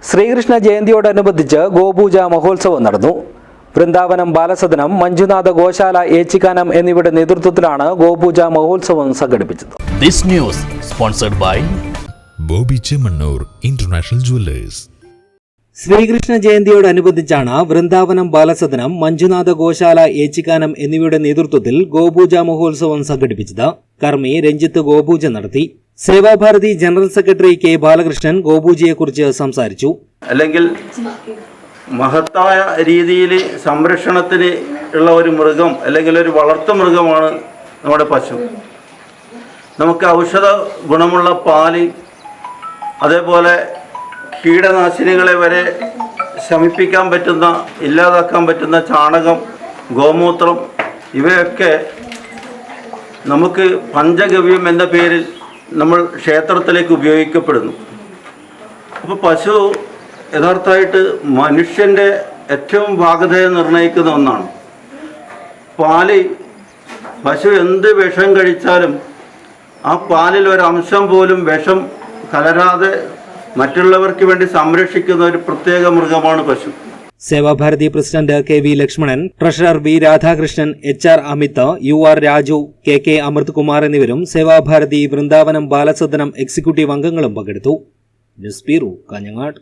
ശ്രീകൃഷ്ണ ജയന്തിയോടനുബന്ധിച്ച് ഗോപൂജ മഹോത്സവം നടന്നു. വൃന്ദാവനം ബാലസദനം, മഞ്ജുനാഥ ഗോശാല ഏച്ചിക്കാനം എന്നിവരുടെ നേതൃത്വത്തിലാണ് ഗോപൂജ മഹോത്സവം സംഘടിപ്പിച്ചത്. This news sponsored by Bobby Chemmanur international jewellers. Sreekrishna ജയന്തിയോടനുബന്ധിച്ചാണ് വൃന്ദാവനം ബാലസദനം, മഞ്ജുനാഥ ഗോശാല ഏച്ചിക്കാനം എന്നിവയുടെ നേതൃത്വത്തിൽ ഗോപൂജ മഹോത്സവം സംഘടിപ്പിച്ചത്. കർമ്മി രഞ്ജിത്ത് ഗോപൂജ നടത്തി. Sevabharathi general secretary K Balakrishnan ഗോപൂജയെക്കുറിച്ച് സംസാരിച്ചു. അല്ലെങ്കിൽ മഹത്തായ രീതിയിൽ സംരക്ഷണത്തിന് ഉള്ള ഒരു മൃഗം അല്ലെങ്കിൽ ഒരു വളർത്തു മൃഗമാണ് നമ്മുടെ പശു. നമുക്ക് ഔഷധ ഗുണമുള്ള പാല്, അതേപോലെ കീടനാശിനികളെ വരെ ശമിപ്പിക്കാൻ പറ്റുന്ന, ഇല്ലാതാക്കാൻ പറ്റുന്ന ചാണകം, ഗോമൂത്രം, ഇവയൊക്കെ നമുക്ക് പഞ്ചഗവ്യം എന്ന പേരിൽ നമ്മൾ ക്ഷേത്രത്തിലേക്ക് ഉപയോഗിക്കപ്പെടുന്നു. അപ്പോൾ പശു യഥാർത്ഥമായിട്ട് മനുഷ്യൻ്റെ ഏറ്റവും ഭാഗതയെ നിർണ്ണയിക്കുന്ന ഒന്നാണ്. പാല്, പശു എന്ത് വിഷം കഴിച്ചാലും ആ പാലിൽ ഒരംശം പോലും വിഷം കലരാതെ മറ്റുള്ളവർക്ക് വേണ്ടി സംരക്ഷിക്കുന്ന ഒരു പ്രത്യേക മൃഗമാണ് പശു. Seva Bharati president K V Lakshmanan, treasurer V Radhakrishnan, HR Amit, UR Raju, KK Amrit Kumar എന്നിവരും സേവാഭാരതി വൃന്ദാവനം ബാലസദനം എക്സിക്യൂട്ടീവ് അംഗങ്ങളും പങ്കെടുത്തു. News bureau, Kanhangad.